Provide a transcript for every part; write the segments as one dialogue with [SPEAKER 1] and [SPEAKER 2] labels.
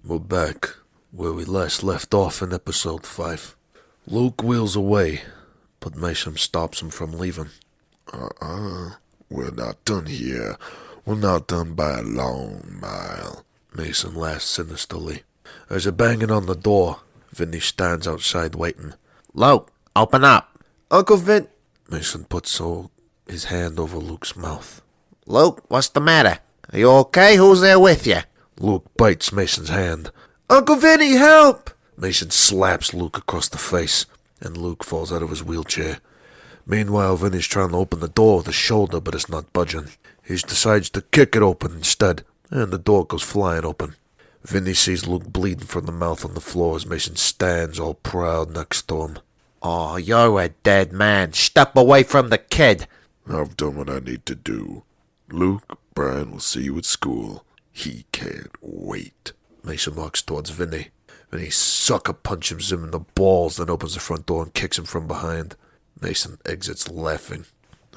[SPEAKER 1] We're back where we last left off in episode 5. Luke wheels away, but Mason stops him from leaving.
[SPEAKER 2] We're not done here. We're not done by a long mile.
[SPEAKER 1] Mason laughs sinisterly. There's a banging on the door. Vinnie stands outside waiting.
[SPEAKER 3] Luke, open up.
[SPEAKER 1] Uncle Vin... Mason puts his hand over Luke's mouth.
[SPEAKER 3] Luke, what's the matter? Are you okay? Who's there with you?
[SPEAKER 1] Luke bites Mason's hand. Uncle Vinnie, help! Mason slaps Luke across the face, and Luke falls out of his wheelchair. Meanwhile, Vinnie's trying to open the door with his shoulder, but it's not budging. He decides to kick it open instead, and the door goes flying open. Vinnie sees Luke bleeding from the mouth on the floor as Mason stands all proud next to him.
[SPEAKER 3] Oh, you're a dead man. Step away from the kid.
[SPEAKER 2] I've done what I need to do. Luke, Brian will see you at school. He can't wait.
[SPEAKER 1] Mason walks towards Vinnie. Vinnie sucker punches him in the balls, then opens the front door and kicks him from behind. Mason exits laughing.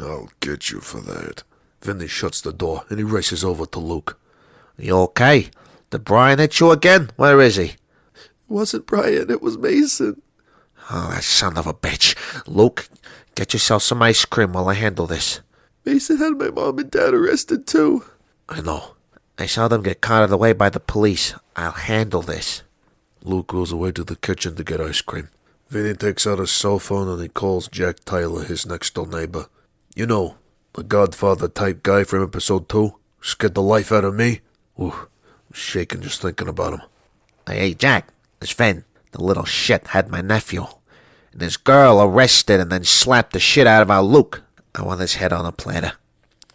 [SPEAKER 2] I'll get you for that.
[SPEAKER 1] Vinnie shuts the door and he races over to Luke.
[SPEAKER 3] You okay? Did Brian hit you again? Where is he?
[SPEAKER 1] It wasn't Brian, it was Mason.
[SPEAKER 3] Oh, that son of a bitch. Luke, get yourself some ice cream while I handle this.
[SPEAKER 1] Mason had my mom and dad arrested too.
[SPEAKER 3] I know. I saw them get carted away by the police. I'll handle this.
[SPEAKER 1] Luke goes away to the kitchen to get ice cream. Vinnie takes out his cell phone and he calls Jack Tyler, his next-door neighbor. You know, the Godfather-type guy from episode 2? Scared the life out of me? Ooh, I'm shaking just thinking about him.
[SPEAKER 3] Hey, Jack, it's Vin. The little shit had my nephew. And this girl arrested and then slapped the shit out of our Luke. I want his head on a platter.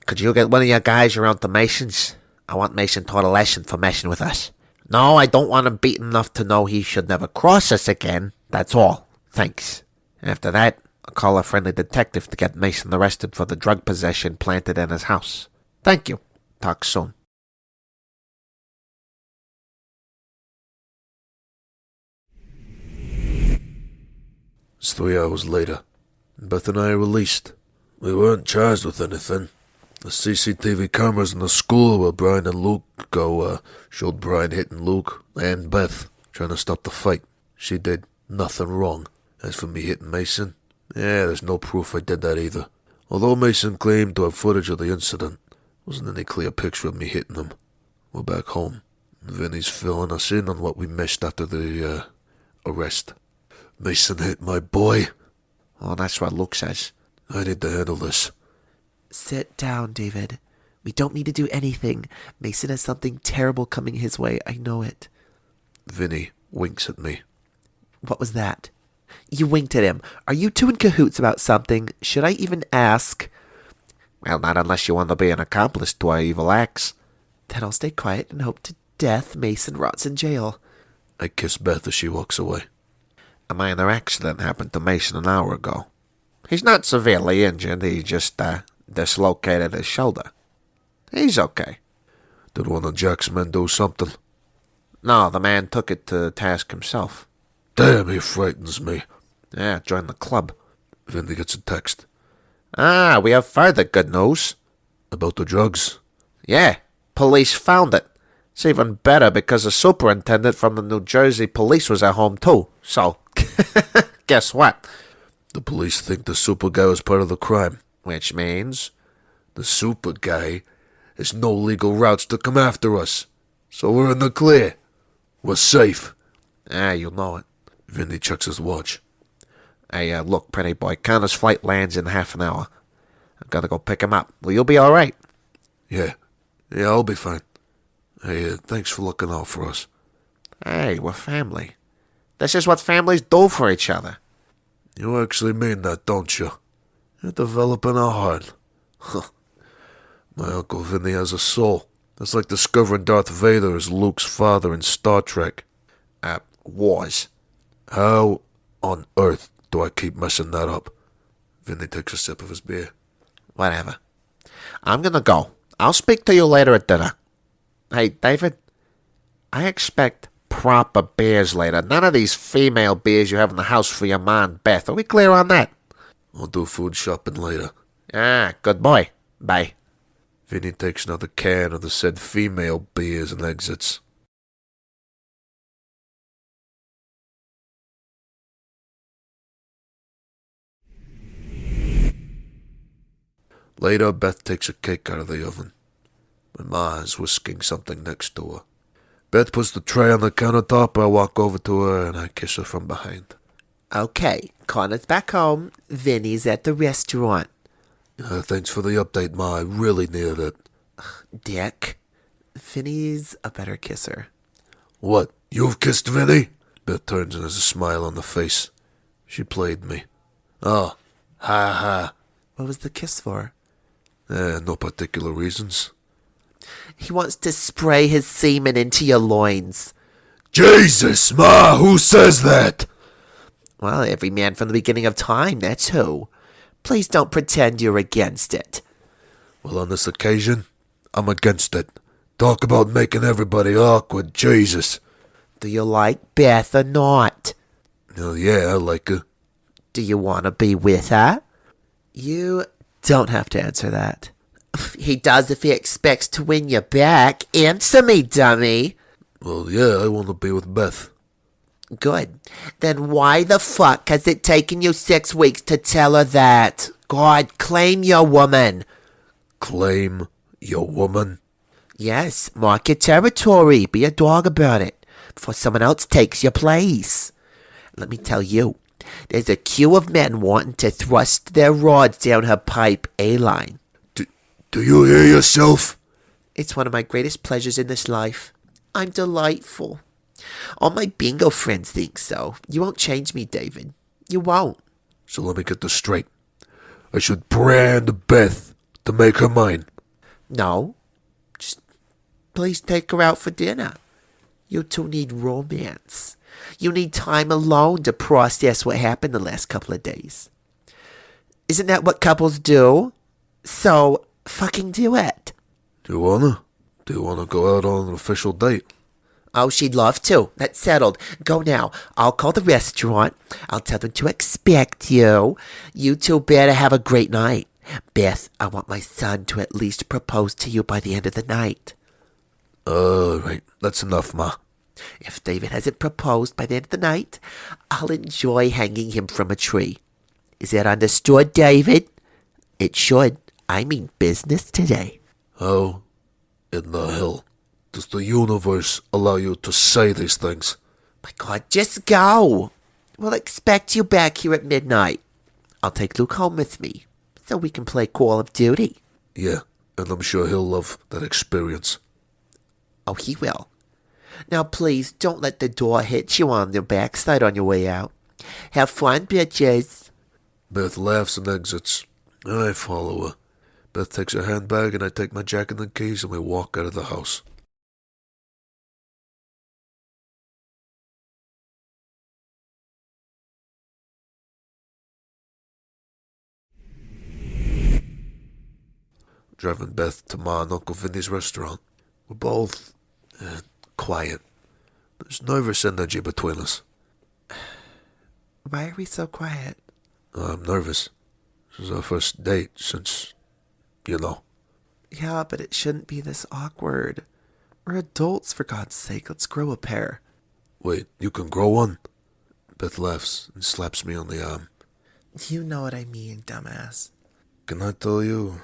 [SPEAKER 3] Could you get one of your guys around to Mason's? I want Mason taught a lesson for messing with us. No, I don't want him beaten enough to know he should never cross us again. That's all. Thanks. After that, I'll call a friendly detective to get Mason arrested for the drug possession planted in his house. Thank you. Talk soon.
[SPEAKER 1] It's 3 hours later. Beth and I are released. We weren't charged with anything. The CCTV cameras in the school where Brian and Luke go showed Brian hitting Luke and Beth, trying to stop the fight. She did nothing wrong. As for me hitting Mason, there's no proof I did that either. Although Mason claimed to have footage of the incident, wasn't any clear picture of me hitting him. We're back home. Vinnie's filling us in on what we missed after the arrest. Mason hit my boy.
[SPEAKER 3] Oh, that's what Luke says.
[SPEAKER 1] I need to handle this.
[SPEAKER 4] Sit down, David. We don't need to do anything. Mason has something terrible coming his way. I know it.
[SPEAKER 1] Vinnie winks at me.
[SPEAKER 4] What was that? You winked at him. Are you two in cahoots about something? Should I even ask?
[SPEAKER 3] Well, not unless you want to be an accomplice to our evil acts.
[SPEAKER 4] Then I'll stay quiet and hope to death Mason rots in jail.
[SPEAKER 1] I kiss Beth as she walks away.
[SPEAKER 3] A minor accident happened to Mason an hour ago. He's not severely injured. He just dislocated his shoulder. He's okay.
[SPEAKER 1] Did one of Jack's men do something?
[SPEAKER 3] No, the man took it to task himself.
[SPEAKER 1] Damn, he frightens me.
[SPEAKER 3] Yeah, joined the club.
[SPEAKER 1] Vinnie gets a text.
[SPEAKER 3] We have further good news.
[SPEAKER 1] About the drugs?
[SPEAKER 3] Yeah, police found it. It's even better because the superintendent from the New Jersey police was at home too. So, guess what?
[SPEAKER 1] The police think the super guy was part of the crime.
[SPEAKER 3] Which means?
[SPEAKER 1] The super guy has no legal routes to come after us. So we're in the clear. We're safe.
[SPEAKER 3] You know it.
[SPEAKER 1] Vinnie checks his watch.
[SPEAKER 3] Hey, look, pretty boy, Connor's flight lands in half an hour. I've got to go pick him up. Will you be all right?
[SPEAKER 1] Yeah, I'll be fine. Hey, thanks for looking out for us.
[SPEAKER 3] Hey, we're family. This is what families do for each other.
[SPEAKER 1] You actually mean that, don't you? You're developing a heart. My Uncle Vinnie has a soul. That's like discovering Darth Vader as Luke's father in Star Trek.
[SPEAKER 3] Wars.
[SPEAKER 1] How on earth do I keep messing that up? Vinnie takes a sip of his beer.
[SPEAKER 3] Whatever. I'm gonna go. I'll speak to you later at dinner. Hey, David, I expect proper beers later. None of these female beers you have in the house for your ma and Beth. Are we clear on that?
[SPEAKER 1] I'll do food shopping later.
[SPEAKER 3] Good boy. Bye.
[SPEAKER 1] Vinnie takes another can of the said female beers and exits. Later, Beth takes a cake out of the oven. My ma is whisking something next to her. Beth puts the tray on the countertop. I walk over to her and I kiss her from behind.
[SPEAKER 4] Okay, Connor's back home. Vinnie's at the restaurant.
[SPEAKER 1] Thanks for the update, Ma. I really needed it.
[SPEAKER 4] Dick. Vinnie's a better kisser.
[SPEAKER 1] What? You've kissed Vinnie? Beth turns and has a smile on the face. She played me. Oh, ha ha.
[SPEAKER 4] What was the kiss for?
[SPEAKER 1] No particular reasons.
[SPEAKER 4] He wants to spray his semen into your loins.
[SPEAKER 1] Jesus, Ma, who says that?
[SPEAKER 4] Well, every man from the beginning of time, that's who. Please don't pretend you're against it.
[SPEAKER 1] Well, on this occasion, I'm against it. Talk about making everybody awkward, Jesus.
[SPEAKER 4] Do you like Beth or not?
[SPEAKER 1] Oh, yeah, I like her.
[SPEAKER 4] Do you want to be with her? You don't have to answer that. He does if he expects to win you back. Answer me, dummy.
[SPEAKER 1] Well, yeah, I want to be with Beth.
[SPEAKER 4] Good. Then why the fuck has it taken you 6 weeks to tell her that? God, claim your woman.
[SPEAKER 1] Claim your woman?
[SPEAKER 4] Yes, mark your territory. Be a dog about it before someone else takes your place. Let me tell you, there's a queue of men wanting to thrust their rods down her pipe A-line.
[SPEAKER 1] Do you hear yourself?
[SPEAKER 4] It's one of my greatest pleasures in this life. I'm delightful. All my bingo friends think so. You won't change me, David. You won't.
[SPEAKER 1] So let me get this straight. I should brand Beth to make her mine.
[SPEAKER 4] No. Just please take her out for dinner. You two need romance. You need time alone to process what happened the last couple of days. Isn't that what couples do? So, fucking do it.
[SPEAKER 1] Do you wanna? Do you wanna go out on an official date?
[SPEAKER 4] Oh, she'd love to. That's settled. Go now. I'll call the restaurant. I'll tell them to expect you. You two better have a great night. Beth, I want my son to at least propose to you by the end of the night.
[SPEAKER 1] Right. That's enough, Ma.
[SPEAKER 4] If David hasn't proposed by the end of the night, I'll enjoy hanging him from a tree. Is that understood, David? It should. I mean business today.
[SPEAKER 1] How in the hell does the universe allow you to say these things?
[SPEAKER 4] My God, just go. We'll expect you back here at midnight. I'll take Luke home with me so we can play Call of Duty.
[SPEAKER 1] Yeah, and I'm sure he'll love that experience.
[SPEAKER 4] Oh, he will. Now, please, don't let the door hit you on the backside on your way out. Have fun, bitches.
[SPEAKER 1] Beth laughs and exits. I follow her. Beth takes her handbag and I take my jacket and keys and we walk out of the house. Driving Beth to Ma and Uncle Vinnie's restaurant. We're both quiet. There's nervous energy between us.
[SPEAKER 4] Why are we so quiet?
[SPEAKER 1] I'm nervous. This is our first date since, you know.
[SPEAKER 4] Yeah, but it shouldn't be this awkward. We're adults, for God's sake. Let's grow a pair.
[SPEAKER 1] Wait, you can grow one? Beth laughs and slaps me on the arm.
[SPEAKER 4] You know what I mean, dumbass.
[SPEAKER 1] Can I tell you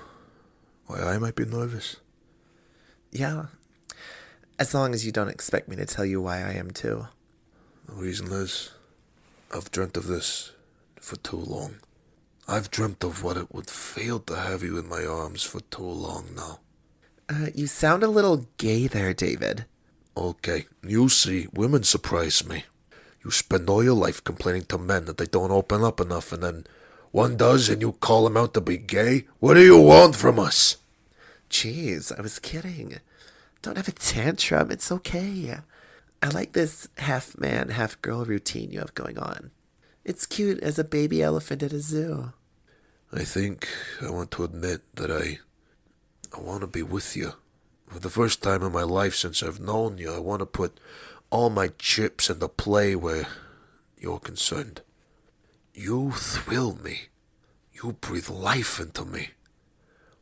[SPEAKER 1] why I might be nervous?
[SPEAKER 4] Yeah. As long as you don't expect me to tell you why I am too.
[SPEAKER 1] The reason is, I've dreamt of this for too long. I've dreamt of what it would feel to have you in my arms for too long now.
[SPEAKER 4] You sound a little gay there, David.
[SPEAKER 1] Okay, you see, women surprise me. You spend all your life complaining to men that they don't open up enough, and then one does and you call them out to be gay? What do you want from us?
[SPEAKER 4] Jeez, I was kidding. Don't have a tantrum, it's okay. I like this half man, half girl routine you have going on. It's cute as a baby elephant at a zoo.
[SPEAKER 1] I think I want to admit that I want to be with you. For the first time in my life since I've known you, I want to put all my chips into play where you're concerned. You thrill me. You breathe life into me.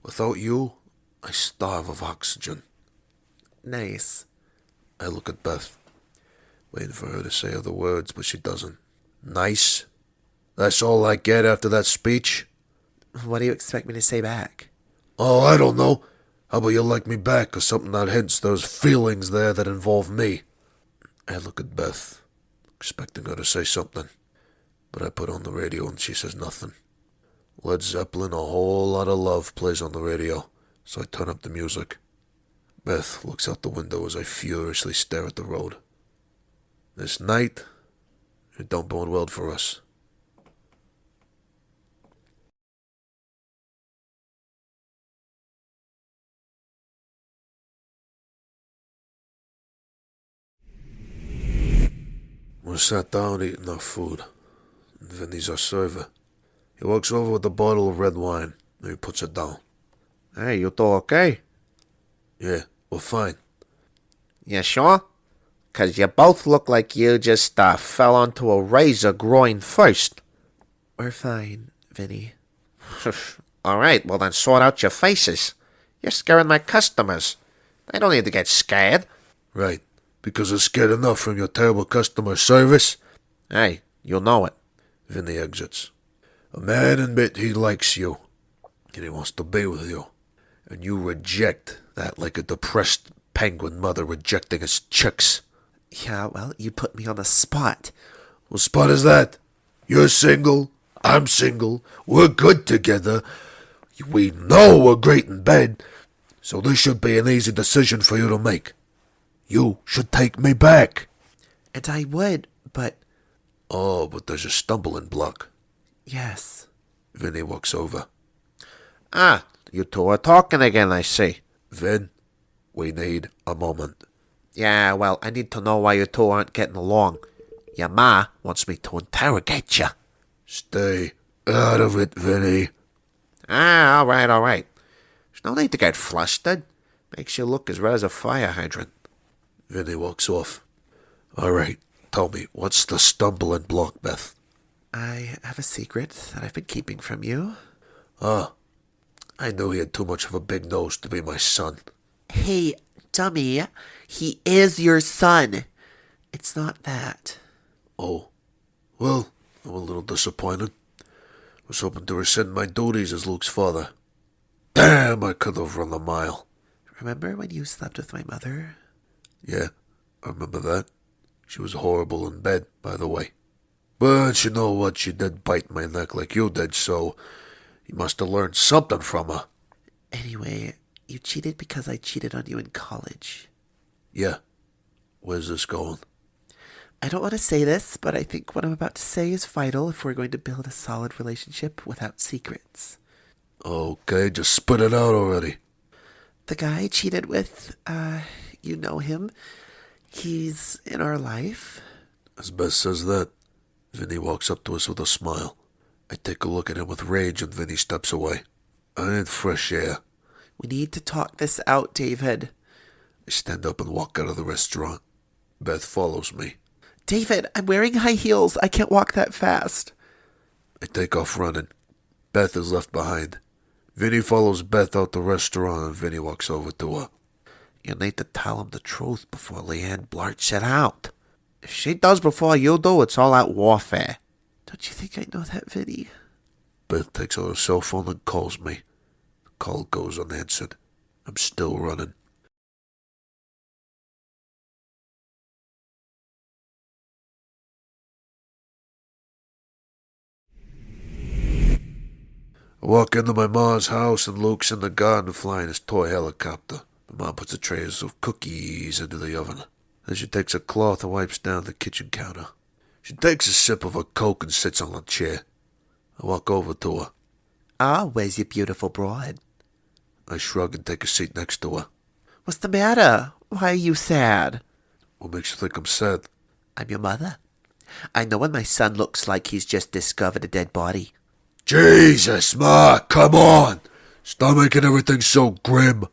[SPEAKER 1] Without you, I starve of oxygen.
[SPEAKER 4] Nice.
[SPEAKER 1] I look at Beth, waiting for her to say other words, but she doesn't. Nice? That's all I get after that speech?
[SPEAKER 4] What do you expect me to say back?
[SPEAKER 1] Oh, I don't know. How about you like me back or something that hints there's feelings there that involve me? I look at Beth, expecting her to say something, but I put on the radio and she says nothing. Led Zeppelin, A Whole Lot of Love plays on the radio, so I turn up the music. Beth looks out the window as I furiously stare at the road. This night, it don't bode well for us. We sat down eating our food. Vinnie's our server. He walks over with a bottle of red wine, and he puts it down.
[SPEAKER 3] Hey, you two okay?
[SPEAKER 1] Yeah, we're fine.
[SPEAKER 3] You sure? 'Cause you both look like you just fell onto a razor groin first.
[SPEAKER 4] We're fine, Vinnie.
[SPEAKER 3] All right, well then sort out your faces. You're scaring my customers. They don't need to get scared.
[SPEAKER 1] Right, because they're scared enough from your terrible customer service.
[SPEAKER 3] Hey, you know it.
[SPEAKER 1] Vinnie exits. A man admit he likes you, and he wants to be with you, and you reject that like a depressed penguin mother rejecting its chicks.
[SPEAKER 4] Yeah, well, you put me on the spot.
[SPEAKER 1] What spot is that? You're single, I'm single, we're good together, we know we're great in bed, so this should be an easy decision for you to make. You should take me back.
[SPEAKER 4] And I would, but...
[SPEAKER 1] Oh, but there's a stumbling block.
[SPEAKER 4] Yes.
[SPEAKER 1] Vinnie walks over.
[SPEAKER 3] Ah, you two are talking again, I see.
[SPEAKER 1] Vin, we need a moment.
[SPEAKER 3] Yeah, well, I need to know why you two aren't getting along. Your ma wants me to interrogate you.
[SPEAKER 1] Stay out of it, Vinnie.
[SPEAKER 3] Ah, all right. There's no need to get flustered. Makes you look as red as a fire hydrant.
[SPEAKER 1] Vinnie walks off. All right, tell me, what's the stumbling block, Beth?
[SPEAKER 4] I have a secret that I've been keeping from you.
[SPEAKER 1] Ah, I knew he had too much of a big nose to be my son.
[SPEAKER 4] Hey, dummy, he is your son. It's not that.
[SPEAKER 1] Oh, well, I'm a little disappointed. I was hoping to rescind my duties as Luke's father. Damn, I could have run a mile.
[SPEAKER 4] Remember when you slept with my mother?
[SPEAKER 1] Yeah, I remember that. She was horrible in bed, by the way. But you know what? She did bite my neck like you did, so you must have learned something from her.
[SPEAKER 4] Anyway, you cheated because I cheated on you in college.
[SPEAKER 1] Yeah. Where's this going?
[SPEAKER 4] I don't want to say this, but I think what I'm about to say is vital if we're going to build a solid relationship without secrets.
[SPEAKER 1] Okay, just spit it out already.
[SPEAKER 4] The guy I cheated with, you know him. He's in our life.
[SPEAKER 1] As Beth says that, Vinnie walks up to us with a smile. I take a look at him with rage and Vinnie steps away. I need fresh air.
[SPEAKER 4] We need to talk this out, David.
[SPEAKER 1] I stand up and walk out of the restaurant. Beth follows me.
[SPEAKER 4] David, I'm wearing high heels. I can't walk that fast.
[SPEAKER 1] I take off running. Beth is left behind. Vinnie follows Beth out the restaurant and Vinnie walks over to her.
[SPEAKER 3] You need to tell him the truth before Leanne blurts it out. If she does before you do, it's all out warfare.
[SPEAKER 4] Don't you think I know that, Vinnie?
[SPEAKER 1] Beth takes out her cell phone and calls me. The call goes unanswered. I'm still running. I walk into my mom's house and Luke's in the garden flying his toy helicopter. My mom puts a tray of cookies into the oven. Then she takes a cloth and wipes down the kitchen counter. She takes a sip of her Coke and sits on a chair. I walk over to her.
[SPEAKER 4] Ah, where's your beautiful bride?
[SPEAKER 1] I shrug and take a seat next to her.
[SPEAKER 4] What's the matter? Why are you sad?
[SPEAKER 1] What makes you think I'm sad?
[SPEAKER 4] I'm your mother. I know when my son looks like he's just discovered a dead body.
[SPEAKER 1] Jesus, Ma, come on! Stop making everything so grim.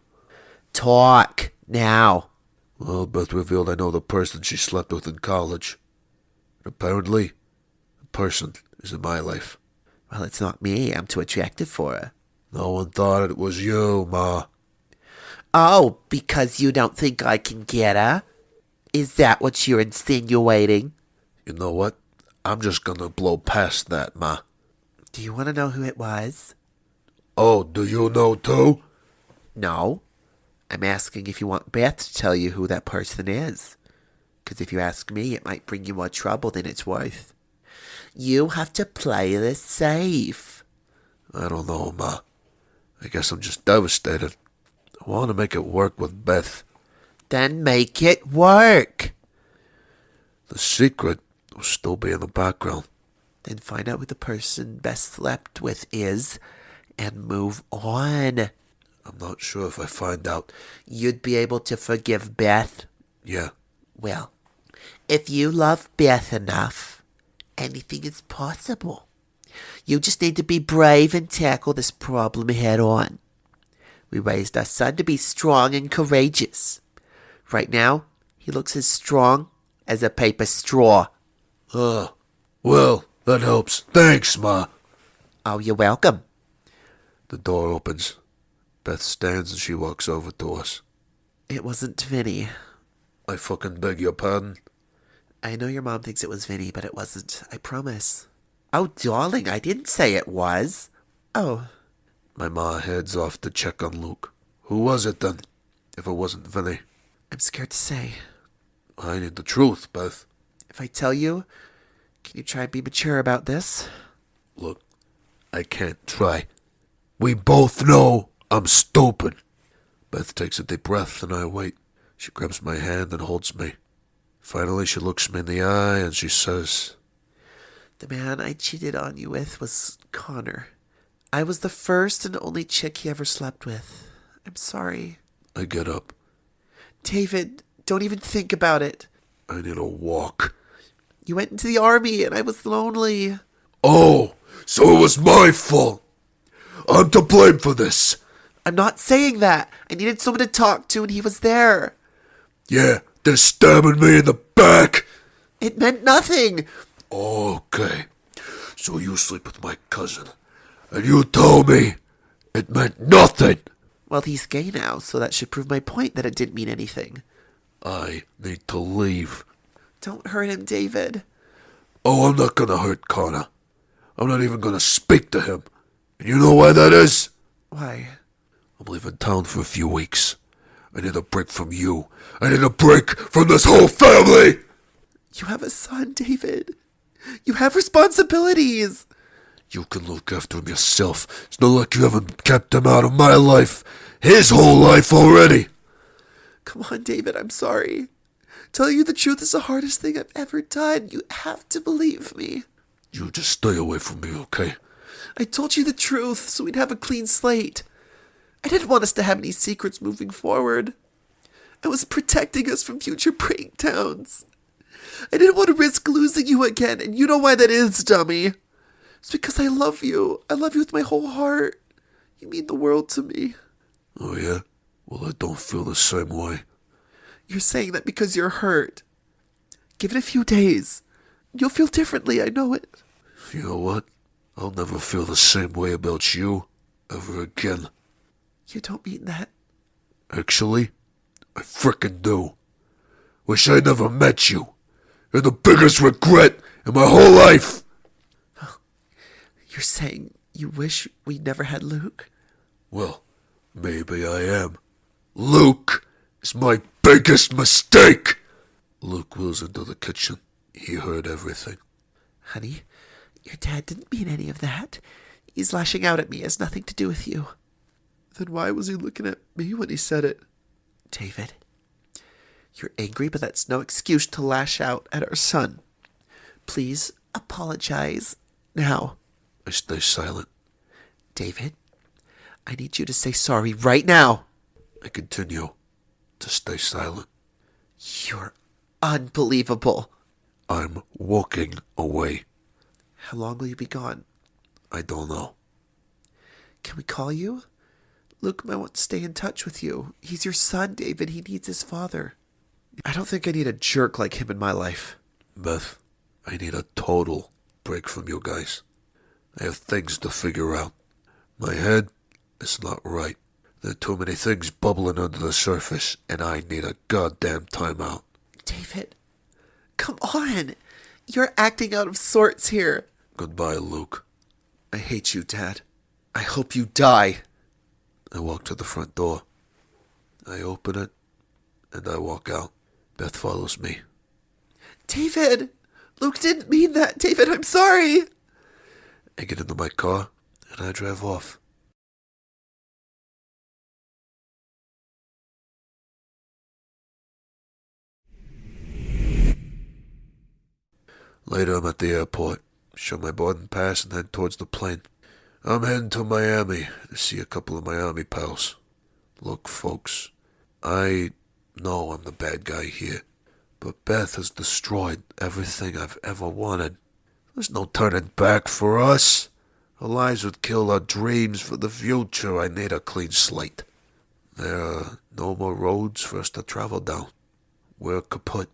[SPEAKER 4] Talk, now.
[SPEAKER 1] Well, Beth revealed I know the person she slept with in college. Apparently, the person is in my life.
[SPEAKER 4] Well, it's not me. I'm too attractive for her.
[SPEAKER 1] No one thought it was you, Ma.
[SPEAKER 4] Oh, because you don't think I can get her? Is that what you're insinuating?
[SPEAKER 1] You know what? I'm just gonna blow past that, Ma.
[SPEAKER 4] Do you want to know who it was?
[SPEAKER 1] Oh, do you know too?
[SPEAKER 4] No. I'm asking if you want Beth to tell you who that person is. Because if you ask me, it might bring you more trouble than it's worth. You have to play this safe.
[SPEAKER 1] I don't know, Ma. I guess I'm just devastated. I want to make it work with Beth.
[SPEAKER 4] Then make it work.
[SPEAKER 1] The secret will still be in the background.
[SPEAKER 4] Then find out who the person Beth slept with is and move on.
[SPEAKER 1] I'm not sure if I find out.
[SPEAKER 4] You'd be able to forgive Beth?
[SPEAKER 1] Yeah.
[SPEAKER 4] Well, if you love Beth enough, anything is possible. You just need to be brave and tackle this problem head on. We raised our son to be strong and courageous. Right now, he looks as strong as a paper straw.
[SPEAKER 1] Well, that helps. Thanks, Ma.
[SPEAKER 4] Oh, you're welcome.
[SPEAKER 1] The door opens. Beth stands and she walks over to us.
[SPEAKER 4] It wasn't Vinnie.
[SPEAKER 1] I fucking beg your pardon.
[SPEAKER 4] I know your mom thinks it was Vinnie, but it wasn't. I promise. Oh, darling, I didn't say it was. Oh.
[SPEAKER 1] My ma heads off to check on Luke. Who was it then, if it wasn't Vinnie?
[SPEAKER 4] I'm scared to say.
[SPEAKER 1] I need the truth, Beth.
[SPEAKER 4] If I tell you, can you try and be mature about this?
[SPEAKER 1] Look, I can't try. We both know I'm stupid. Beth takes a deep breath and I wait. She grabs my hand and holds me. Finally, she looks me in the eye and she says,
[SPEAKER 4] The man I cheated on you with was Connor. I was the first and only chick he ever slept with. I'm sorry.
[SPEAKER 1] I get up.
[SPEAKER 4] David, don't even think about it.
[SPEAKER 1] I need a walk.
[SPEAKER 4] You went into the army and I was lonely.
[SPEAKER 1] Oh, so it was my fault. I'm to blame for this.
[SPEAKER 4] I'm not saying that. I needed someone to talk to and he was there.
[SPEAKER 1] Yeah, they're stabbing me in the back.
[SPEAKER 4] It meant nothing.
[SPEAKER 1] Okay, so you sleep with my cousin, and you told me it meant nothing.
[SPEAKER 4] Well, he's gay now, so that should prove my point that it didn't mean anything.
[SPEAKER 1] I need to leave.
[SPEAKER 4] Don't hurt him, David.
[SPEAKER 1] Oh, I'm not gonna hurt Connor. I'm not even gonna speak to him. And you know why that is?
[SPEAKER 4] Why?
[SPEAKER 1] I'm leaving town for a few weeks. I need a break from you. I need a break from this whole family!
[SPEAKER 4] You have a son, David. You have responsibilities.
[SPEAKER 1] You can look after him yourself. It's not like you haven't kept him out of my life. His whole life already.
[SPEAKER 4] Come on, David, I'm sorry. Telling you the truth is the hardest thing I've ever done. You have to believe me.
[SPEAKER 1] You just stay away from me, okay?
[SPEAKER 4] I told you the truth so we'd have a clean slate. I didn't want us to have any secrets moving forward. I was protecting us from future breakdowns. I didn't want to risk losing you again, and you know why that is, dummy. It's because I love you. I love you with my whole heart. You mean the world to me.
[SPEAKER 1] Oh, yeah? Well, I don't feel the same way.
[SPEAKER 4] You're saying that because you're hurt. Give it a few days. You'll feel differently, I know it.
[SPEAKER 1] You know what? I'll never feel the same way about you ever again.
[SPEAKER 4] You don't mean that.
[SPEAKER 1] Actually, I frickin' do. Wish I never met you. You're the biggest regret in my whole life.
[SPEAKER 4] You're saying you wish we never had Luke?
[SPEAKER 1] Well, maybe I am. Luke is my biggest mistake. Luke wheels into the kitchen. He heard everything.
[SPEAKER 4] Honey, your dad didn't mean any of that. He's lashing out at me. It has nothing to do with you. Then why was he looking at me when he said it? David, you're angry, but that's no excuse to lash out at our son. Please apologize now.
[SPEAKER 1] I stay silent.
[SPEAKER 4] David, I need you to say sorry right now.
[SPEAKER 1] I continue to stay silent.
[SPEAKER 4] You're unbelievable.
[SPEAKER 1] I'm walking away.
[SPEAKER 4] How long will you be gone?
[SPEAKER 1] I don't know.
[SPEAKER 4] Can we call you? Luke might want to stay in touch with you. He's your son, David. He needs his father. I don't think I need a jerk like him in my life.
[SPEAKER 1] Beth, I need a total break from you guys. I have things to figure out. My head is not right. There are too many things bubbling under the surface, and I need a goddamn timeout.
[SPEAKER 4] David, come on. You're acting out of sorts here.
[SPEAKER 1] Goodbye, Luke.
[SPEAKER 4] I hate you, Dad. I hope you die.
[SPEAKER 1] I walk to the front door. I open it, and I walk out. Beth follows me.
[SPEAKER 4] David! Luke didn't mean that. David, I'm sorry.
[SPEAKER 1] I get into my car, and I drive off. Later, I'm at the airport. Show my boarding pass and head towards the plane. I'm heading to Miami to see a couple of my army pals. Look, folks, I know I'm the bad guy here, but Beth has destroyed everything I've ever wanted. There's no turning back for us. Her lies would kill our dreams for the future. I need a clean slate. There are no more roads for us to travel down. We're kaput.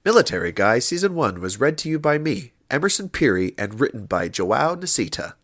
[SPEAKER 5] Military Guy Season 1 was read to you by me, Emerson Peery, and written by Joao Nsita.